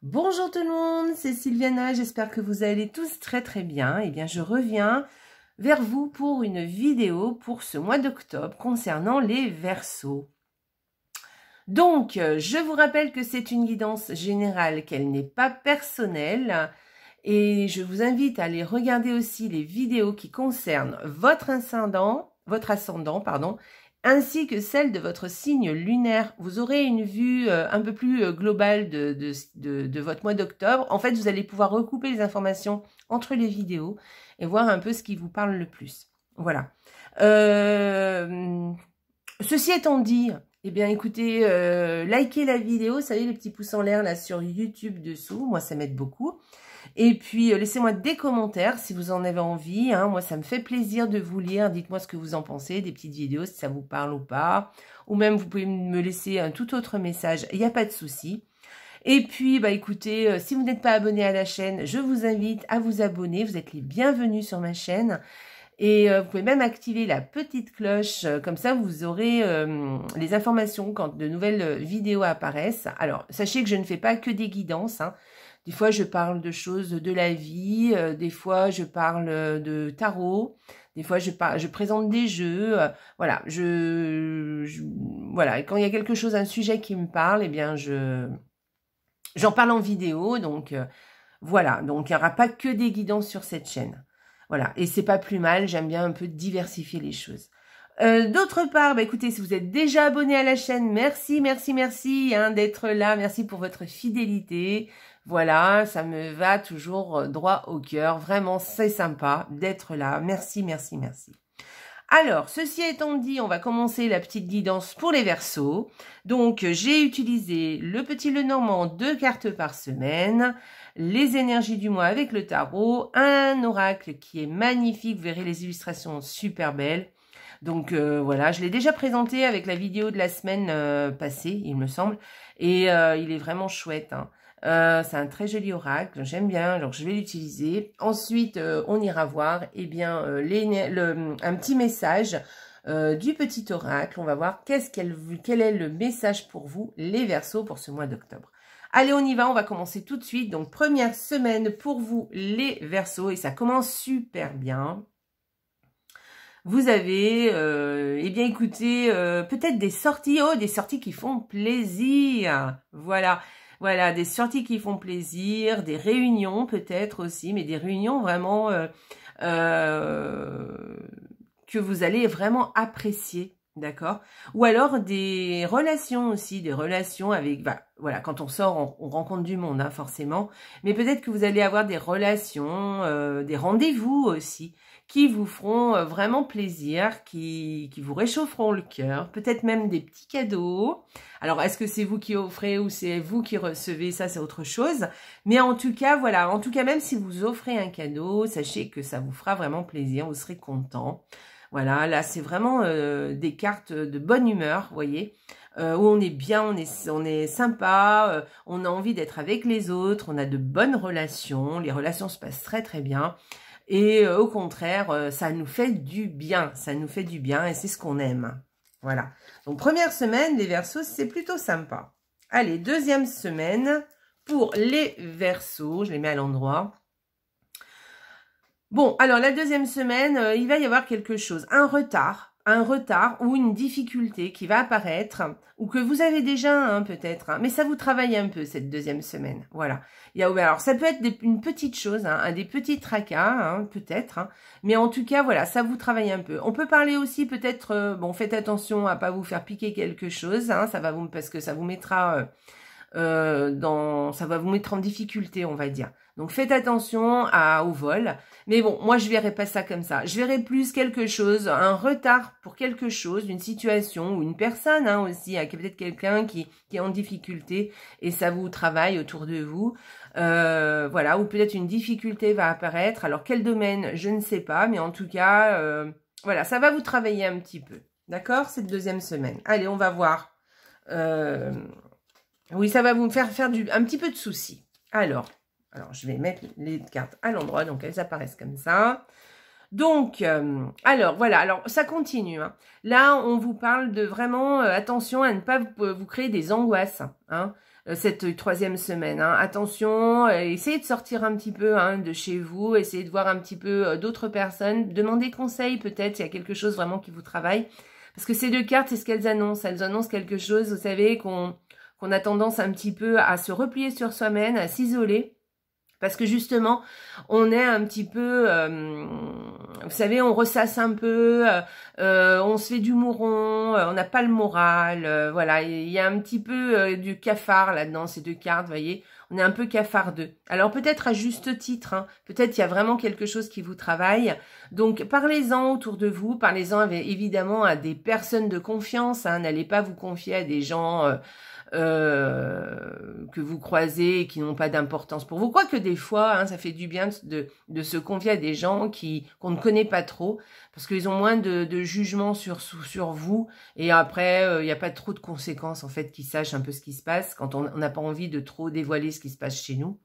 Bonjour tout le monde, c'est Sylviana, j'espère que vous allez tous très bien. Eh bien, je reviens vers vous pour une vidéo pour ce mois d'octobre concernant les Verseaux. Donc, je vous rappelle que c'est une guidance générale, qu'elle n'est pas personnelle. Et je vous invite à aller regarder aussi les vidéos qui concernent votre ascendant, ainsi que celle de votre signe lunaire. Vous aurez une vue un peu plus globale de votre mois d'octobre. En fait, vous allez pouvoir recouper les informations entre les vidéos et voir un peu ce qui vous parle le plus. Voilà. Ceci étant dit, eh bien écoutez, likez la vidéo, vous savez les petits pouces en l'air là sur YouTube dessous, moi ça m'aide beaucoup. Et puis, laissez-moi des commentaires si vous en avez envie. Hein. Moi, ça me fait plaisir de vous lire. Dites-moi ce que vous en pensez, des petites vidéos, si ça vous parle ou pas. Ou même, vous pouvez me laisser un tout autre message. Il n'y a pas de souci. Et puis, bah écoutez, si vous n'êtes pas abonné à la chaîne, je vous invite à vous abonner. Vous êtes les bienvenus sur ma chaîne. Et vous pouvez même activer la petite cloche. Comme ça, vous aurez les informations quand de nouvelles vidéos apparaissent. Alors, sachez que je ne fais pas que des guidances, hein. Des fois, je parle de choses de la vie, des fois, je parle de tarot, des fois, je présente des jeux, voilà, voilà, et quand il y a quelque chose, un sujet qui me parle, eh bien, j'en parle en vidéo, donc voilà, donc il n'y aura pas que des guidances sur cette chaîne, voilà, et c'est pas plus mal, j'aime bien un peu diversifier les choses. D'autre part, bah écoutez, si vous êtes déjà abonné à la chaîne, merci hein, d'être là, merci pour votre fidélité. Voilà, ça me va toujours droit au cœur. Vraiment, c'est sympa d'être là. Merci. Alors, ceci étant dit, on va commencer la petite guidance pour les Verseaux. Donc, j'ai utilisé le petit Lenormand, 2 cartes par semaine, les énergies du mois avec le tarot, un oracle qui est magnifique, vous verrez les illustrations super belles. Donc voilà, je l'ai déjà présenté avec la vidéo de la semaine passée, il me semble, et il est vraiment chouette, hein. C'est un très joli oracle, j'aime bien, alors je vais l'utiliser. Ensuite, on ira voir eh bien, un petit message du petit oracle. On va voir quel est le message pour vous, les Verseaux, pour ce mois d'octobre. Allez, on y va, on va commencer tout de suite. Donc, première semaine pour vous, les Verseaux, et ça commence super bien. Vous avez, eh bien écoutez, peut-être des sorties, des sorties qui font plaisir, voilà, des sorties qui font plaisir, des réunions peut-être aussi, mais des réunions vraiment que vous allez vraiment apprécier, d'accord? Ou alors des relations aussi, des relations avec, voilà, quand on sort, on rencontre du monde, hein, forcément, mais peut-être que vous allez avoir des relations, des rendez-vous aussi, qui vous feront vraiment plaisir, qui vous réchaufferont le cœur, peut-être même des petits cadeaux. Alors, est-ce que c'est vous qui offrez ou c'est vous qui recevez? Ça, c'est autre chose. Mais en tout cas, voilà, en tout cas, même si vous offrez un cadeau, sachez que ça vous fera vraiment plaisir, vous serez content. Voilà, là, c'est vraiment des cartes de bonne humeur, vous voyez, où on est bien, on est sympa, on a envie d'être avec les autres, on a de bonnes relations, les relations se passent très bien. Et au contraire, ça nous fait du bien, et c'est ce qu'on aime. Voilà. Donc, première semaine, les Verseaux, c'est plutôt sympa. Allez, deuxième semaine pour les Verseaux, je les mets à l'endroit. Bon, alors la deuxième semaine, il va y avoir quelque chose, un retard ou une difficulté qui va apparaître, ou que vous avez déjà, hein, peut-être, hein, mais ça vous travaille un peu cette deuxième semaine, voilà. Alors ça peut être une petite chose, hein, des petits tracas, hein, peut-être, hein, mais en tout cas, voilà, ça vous travaille un peu. On peut parler aussi peut-être, bon, faites attention à pas vous faire piquer quelque chose, hein, parce que ça vous mettra ça va vous mettre en difficulté, on va dire. Donc faites attention au vol. Mais bon, moi je verrai pas ça comme ça. Je verrai plus quelque chose, un retard pour quelque chose, une situation ou une personne, hein, aussi, peut-être quelqu'un qui est en difficulté et ça vous travaille autour de vous. Voilà, ou peut-être une difficulté va apparaître. Alors quel domaine, je ne sais pas, mais en tout cas, voilà, ça va vous travailler un petit peu. D'accord, cette deuxième semaine. Allez, on va voir. Oui, ça va vous faire un petit peu de soucis. Alors, je vais mettre les cartes à l'endroit, donc elles apparaissent comme ça. Donc, alors, voilà, alors ça continue, hein. Là, on vous parle de vraiment, attention à ne pas vous créer des angoisses, hein. cette troisième semaine. Hein. Attention, essayez de sortir un petit peu de chez vous, essayez de voir un petit peu d'autres personnes, demandez conseil peut-être s'il y a quelque chose vraiment qui vous travaille. Parce que ces deux cartes, c'est ce qu'elles annoncent. Elles annoncent quelque chose, vous savez, qu'on a tendance un petit peu à se replier sur soi-même, à s'isoler. Parce que justement, on est un petit peu, vous savez, on ressasse un peu, on se fait du mouron, on n'a pas le moral, voilà, il y a un petit peu du cafard là-dedans, ces deux cartes, vous voyez, on est un peu cafardeux. Alors peut-être à juste titre, hein, peut-être il y a vraiment quelque chose qui vous travaille, donc parlez-en autour de vous, parlez-en évidemment à des personnes de confiance, hein, n'allez pas vous confier à des gens... que vous croisez et qui n'ont pas d'importance pour vous. Quoique des fois, hein, ça fait du bien de se confier à des gens qu'on ne connaît pas trop, parce qu'ils ont moins de jugement sur vous, et après, il n'y a pas trop de conséquences, en fait, qu'ils sachent un peu ce qui se passe, quand on n'a pas envie de trop dévoiler ce qui se passe chez nous.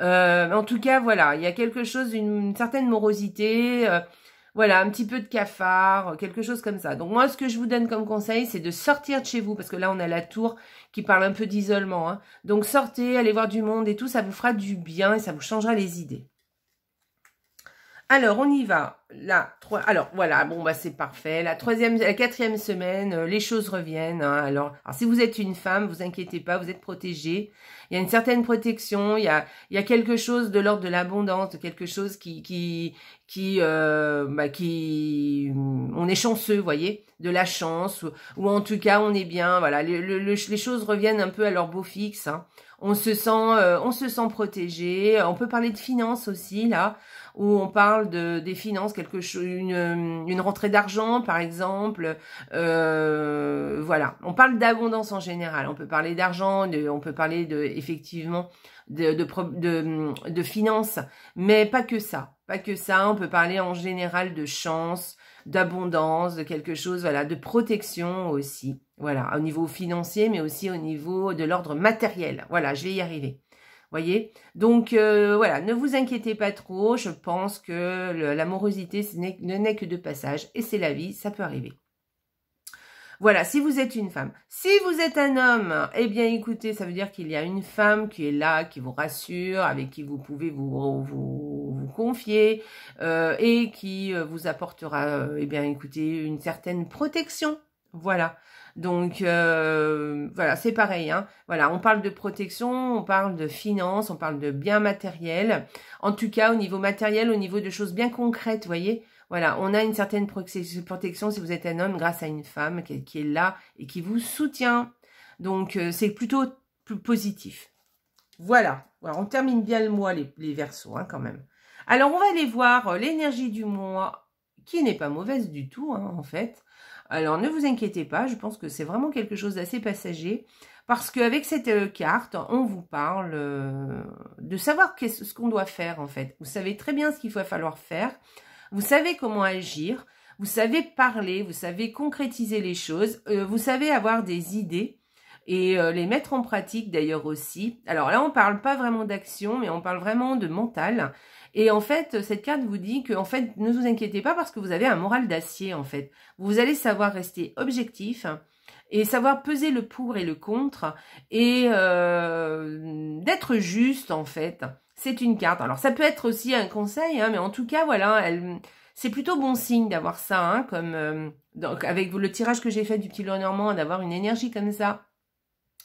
En tout cas, voilà, il y a quelque chose, une certaine morosité, voilà, un petit peu de cafard, quelque chose comme ça. Donc moi, ce que je vous donne comme conseil, c'est de sortir de chez vous, parce que là, on a la tour qui parle un peu d'isolement. Hein. Donc sortez, allez voir du monde et tout, ça vous fera du bien et ça vous changera les idées. Alors, on y va. Alors, voilà, bon, bah c'est parfait. La quatrième semaine, les choses reviennent. Hein. Alors, si vous êtes une femme, vous inquiétez pas, vous êtes protégée. Il y a une certaine protection. Il y a quelque chose de l'ordre de l'abondance, de quelque chose on est chanceux, vous voyez, de la chance, ou en tout cas, on est bien. Voilà, les choses reviennent un peu à leur beau fixe. Hein. On se sent protégé. On peut parler de finances aussi là, où on parle des finances, quelque chose, une rentrée d'argent par exemple. Voilà, on parle d'abondance en général. On peut parler d'argent, on peut parler effectivement de finances, mais pas que ça. Pas que ça. On peut parler en général de chance, d'abondance, de quelque chose, voilà, de protection aussi. Voilà, au niveau financier, mais aussi au niveau de l'ordre matériel. Voilà, je vais y arriver. Voyez, donc voilà, ne vous inquiétez pas trop. Je pense que l'amorosité ne n'est que de passage et c'est la vie, ça peut arriver. Voilà, si vous êtes une femme. Si vous êtes un homme, eh bien écoutez, ça veut dire qu'il y a une femme qui est là, qui vous rassure, avec qui vous pouvez vous confier et qui vous apportera, eh bien écoutez, une certaine protection. Voilà. Donc voilà, c'est pareil. Hein. Voilà, on parle de protection, on parle de finances, on parle de biens matériels. En tout cas, au niveau matériel, au niveau de choses bien concrètes, vous voyez. Voilà, on a une certaine protection si vous êtes un homme grâce à une femme qui est là et qui vous soutient. Donc, c'est plutôt plus positif. Voilà, on termine bien le mois, les Verseaux, hein, quand même. Alors, on va aller voir l'énergie du mois, qui n'est pas mauvaise du tout, hein, en fait. Alors, ne vous inquiétez pas, je pense que c'est vraiment quelque chose d'assez passager. Parce qu'avec cette carte, on vous parle de savoir ce qu'on doit faire, en fait. Vous savez très bien ce qu'il va falloir faire. Vous savez comment agir, vous savez parler, vous savez concrétiser les choses, vous savez avoir des idées et les mettre en pratique d'ailleurs aussi. Alors là, on parle pas vraiment d'action, mais on parle vraiment de mental. Et en fait, cette carte vous dit que, en fait, ne vous inquiétez pas parce que vous avez un moral d'acier, en fait. Vous allez savoir rester objectif et savoir peser le pour et le contre et d'être juste, en fait. C'est une carte. Alors, ça peut être aussi un conseil, hein, mais en tout cas, voilà, c'est plutôt bon signe d'avoir ça, hein, comme donc avec le tirage que j'ai fait du petit Lenormand, d'avoir une énergie comme ça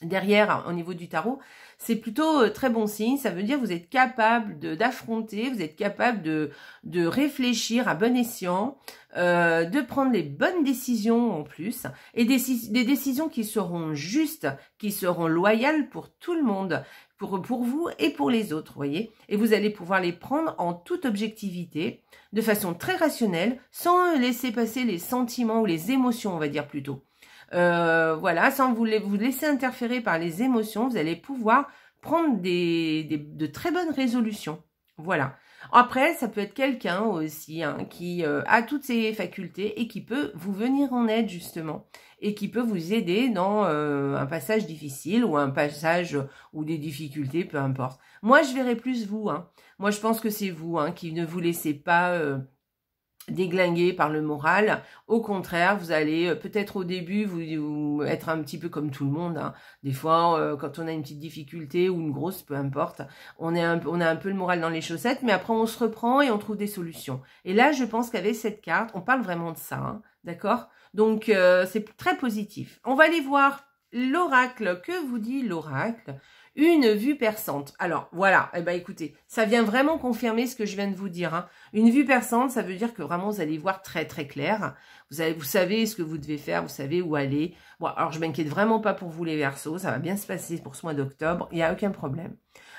derrière au niveau du tarot, c'est plutôt très bon signe. Ça veut dire que vous êtes capable d'affronter, vous êtes capable de réfléchir à bon escient, de prendre les bonnes décisions en plus, et des décisions qui seront justes, qui seront loyales pour tout le monde, pour vous et pour les autres, voyez. Et vous allez pouvoir les prendre en toute objectivité, de façon très rationnelle, sans laisser passer les sentiments ou les émotions, on va dire plutôt. Voilà, sans vous laisser interférer par les émotions, vous allez pouvoir prendre de très bonnes résolutions. Voilà. Après, ça peut être quelqu'un aussi hein, qui a toutes ses facultés et qui peut vous venir en aide justement et qui peut vous aider dans un passage difficile ou un passage ou des difficultés, peu importe. Moi, je verrais plus vous. Hein. Moi, je pense que c'est vous hein, qui ne vous laissez pas déglingué par le moral. Au contraire, vous allez peut-être au début vous être un petit peu comme tout le monde. Hein. Des fois, quand on a une petite difficulté ou une grosse, peu importe, on a un peu le moral dans les chaussettes, mais après on se reprend et on trouve des solutions. Et là, je pense qu'avec cette carte, on parle vraiment de ça, hein, d'accord? Donc, c'est très positif. On va aller voir l'oracle. Que vous dit l'oracle? Une vue perçante. Alors, voilà. Eh ben, écoutez, ça vient vraiment confirmer ce que je viens de vous dire. Hein. Une vue perçante, ça veut dire que vraiment, vous allez voir très, très clair. Vous savez ce que vous devez faire. Vous savez où aller. Bon, alors, je m'inquiète vraiment pas pour vous, les Verseaux. Ça va bien se passer pour ce mois d'octobre. Il n'y a aucun problème.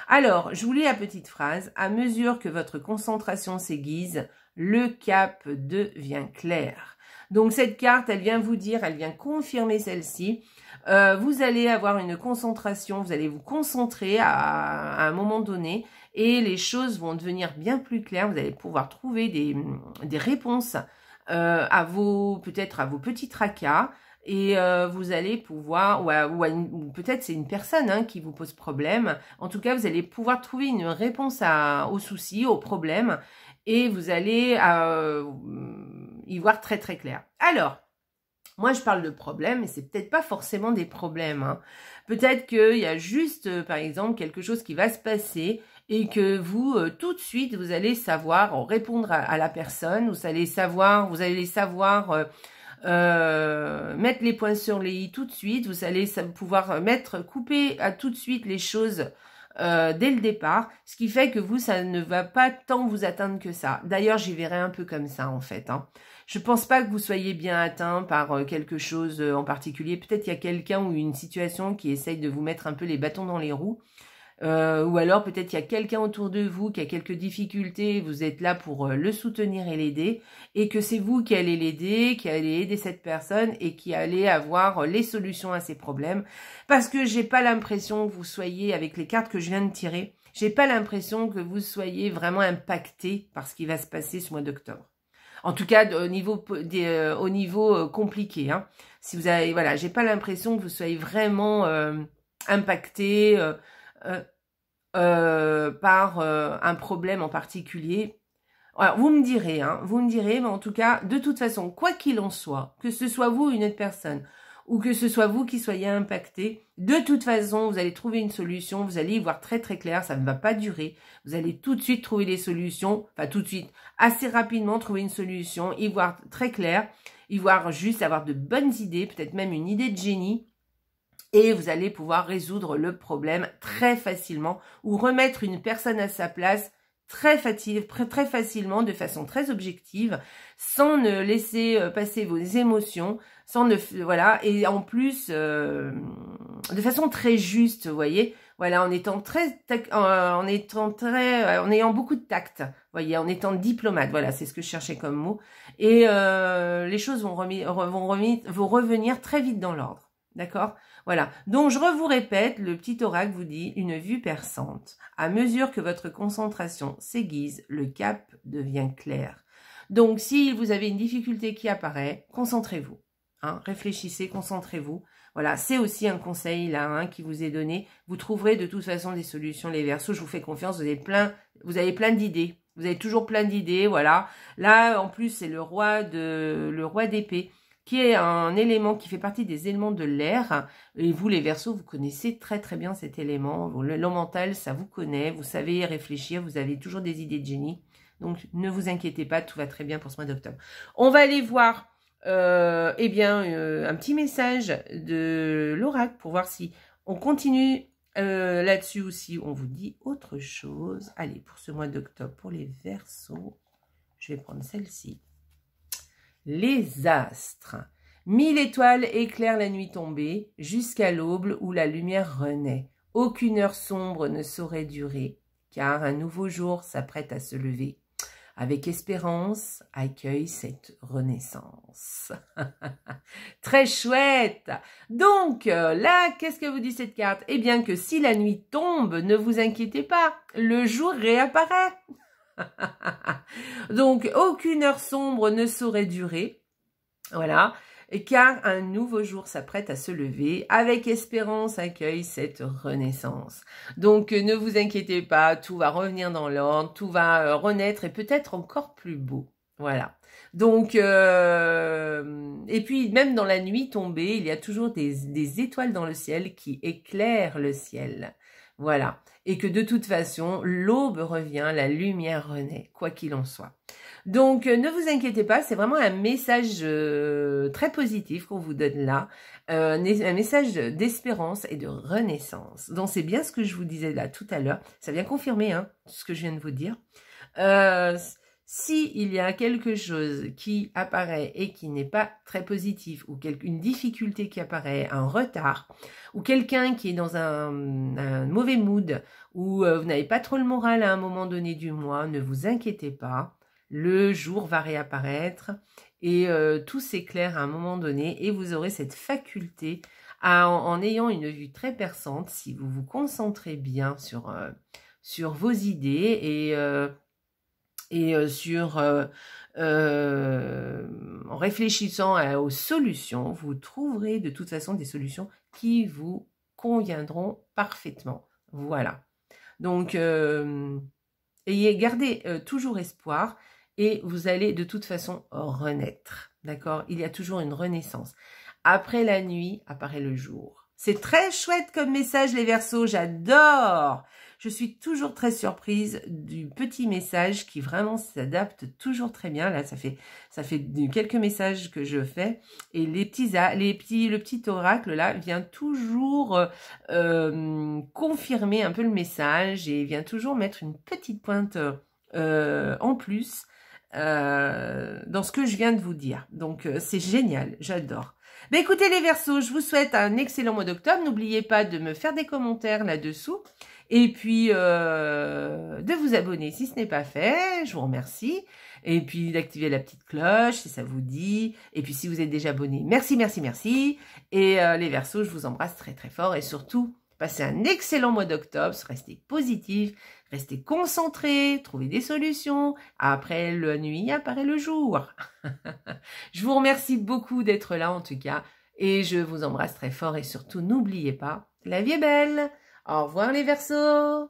Alors, je vous lis la petite phrase. À mesure que votre concentration s'aiguise, le cap devient clair. Donc, cette carte, elle vient vous dire, elle vient confirmer celle-ci. Vous allez avoir une concentration, vous allez vous concentrer à un moment donné et les choses vont devenir bien plus claires. Vous allez pouvoir trouver des réponses peut-être à vos petits tracas et vous allez pouvoir, ou peut-être c'est une personne hein, qui vous pose problème. En tout cas, vous allez pouvoir trouver une réponse aux soucis, aux problèmes et vous allez y voir très très clair. Alors, moi, je parle de problèmes, mais c'est peut-être pas forcément des problèmes. Hein. Peut-être qu'il y a juste, par exemple, quelque chose qui va se passer et que vous, tout de suite, vous allez savoir répondre à la personne. Vous allez savoir mettre les points sur les i tout de suite. Vous allez pouvoir couper à tout de suite les choses dès le départ, ce qui fait que vous, ça ne va pas tant vous atteindre que ça. D'ailleurs, j'y verrai un peu comme ça, en fait. Hein. Je pense pas que vous soyez bien atteint par quelque chose en particulier. Peut-être qu'il y a quelqu'un ou une situation qui essaye de vous mettre un peu les bâtons dans les roues. Ou alors peut-être qu'il y a quelqu'un autour de vous qui a quelques difficultés, vous êtes là pour le soutenir et l'aider, et que c'est vous qui allez l'aider, qui allez aider cette personne et qui allez avoir les solutions à ses problèmes. Parce que j'ai pas l'impression que vous soyez, avec les cartes que je viens de tirer, j'ai pas l'impression que vous soyez vraiment impacté par ce qui va se passer ce mois d'octobre. En tout cas, au niveau compliqué. Hein. Si vous avez, voilà, j'ai pas l'impression que vous soyez vraiment impacté par un problème en particulier. Alors, vous me direz, mais en tout cas, de toute façon, quoi qu'il en soit, que ce soit vous ou une autre personne, ou que ce soit vous qui soyez impacté, de toute façon, vous allez trouver une solution, vous allez y voir très très clair, ça ne va pas durer, vous allez tout de suite trouver les solutions, enfin tout de suite, assez rapidement trouver une solution, y voir très clair, y voir juste avoir de bonnes idées, peut-être même une idée de génie, et vous allez pouvoir résoudre le problème très facilement, ou remettre une personne à sa place très facilement, de façon très objective, sans ne laisser passer vos émotions, voilà, et en plus de façon très juste, vous voyez, voilà, en ayant beaucoup de tact, vous voyez, en étant diplomate, voilà, c'est ce que je cherchais comme mot, et les choses vont revenir très vite dans l'ordre, d'accord? Voilà, donc je vous répète, le petit oracle vous dit une vue perçante. À mesure que votre concentration s'aiguise, le cap devient clair. Donc si vous avez une difficulté qui apparaît, concentrez-vous. Hein, réfléchissez, concentrez-vous. Voilà, c'est aussi un conseil là hein, qui vous est donné. Vous trouverez de toute façon des solutions, les Verseaux. Je vous fais confiance, vous avez plein d'idées. Vous avez toujours plein d'idées, voilà. Là, en plus, c'est le roi d'épée, qui est un élément qui fait partie des éléments de l'air. Et vous, les Verseaux, vous connaissez très très bien cet élément. Le mental, ça vous connaît, vous savez réfléchir, vous avez toujours des idées de génie. Donc, ne vous inquiétez pas, tout va très bien pour ce mois d'octobre. On va aller voir un petit message de l'oracle pour voir si on continue là-dessus ou si on vous dit autre chose. Allez, pour ce mois d'octobre, pour les Verseaux, je vais prendre celle-ci. Les astres. 1000 étoiles éclairent la nuit tombée, jusqu'à l'aube où la lumière renaît. Aucune heure sombre ne saurait durer, car un nouveau jour s'apprête à se lever. Avec espérance, accueille cette renaissance. Très chouette. Donc, là, qu'est-ce que vous dit cette carte? Eh bien que si la nuit tombe, ne vous inquiétez pas, le jour réapparaît. Donc, aucune heure sombre ne saurait durer, voilà, car un nouveau jour s'apprête à se lever, avec espérance accueille cette renaissance. Donc, ne vous inquiétez pas, tout va revenir dans l'ordre, tout va renaître et peut-être encore plus beau, voilà. Donc, et puis même dans la nuit tombée, il y a toujours des étoiles dans le ciel qui éclairent le ciel. Voilà. Et que de toute façon, l'aube revient, la lumière renaît, quoi qu'il en soit. Donc, ne vous inquiétez pas, c'est vraiment un message très positif qu'on vous donne là. Un message d'espérance et de renaissance. Donc, c'est bien ce que je vous disais là tout à l'heure. Ça vient confirmer hein, ce que je viens de vous dire. Si il y a quelque chose qui apparaît et qui n'est pas très positif, ou une difficulté qui apparaît, un retard, ou quelqu'un qui est dans un mauvais mood, ou vous n'avez pas trop le moral à un moment donné du mois, ne vous inquiétez pas, le jour va réapparaître et tout s'éclaire à un moment donné et vous aurez cette faculté en ayant une vue très perçante, si vous vous concentrez bien sur vos idées et en réfléchissant aux solutions, vous trouverez de toute façon des solutions qui vous conviendront parfaitement. Voilà. Donc, gardez toujours espoir et vous allez de toute façon renaître. D'accord? Il y a toujours une renaissance. Après la nuit, apparaît le jour. C'est très chouette comme message les Verseaux, j'adore! Je suis toujours très surprise du petit message qui vraiment s'adapte toujours très bien. Là, ça fait quelques messages que je fais et le petit oracle là vient toujours confirmer un peu le message et vient toujours mettre une petite pointe en plus dans ce que je viens de vous dire. Donc, c'est génial, j'adore. Ben, écoutez les Verseaux, je vous souhaite un excellent mois d'octobre. N'oubliez pas de me faire des commentaires là-dessous. Et puis, de vous abonner si ce n'est pas fait, je vous remercie. Et puis, d'activer la petite cloche si ça vous dit. Et puis, si vous êtes déjà abonné, merci, merci, merci. Et les Verseaux, je vous embrasse très, très fort. Et surtout, passez un excellent mois d'octobre. Restez positifs, restez concentrés, trouvez des solutions. Après la nuit, apparaît le jour. Je vous remercie beaucoup d'être là en tout cas. Et je vous embrasse très fort. Et surtout, n'oubliez pas, la vie est belle. Au revoir les Verseaux!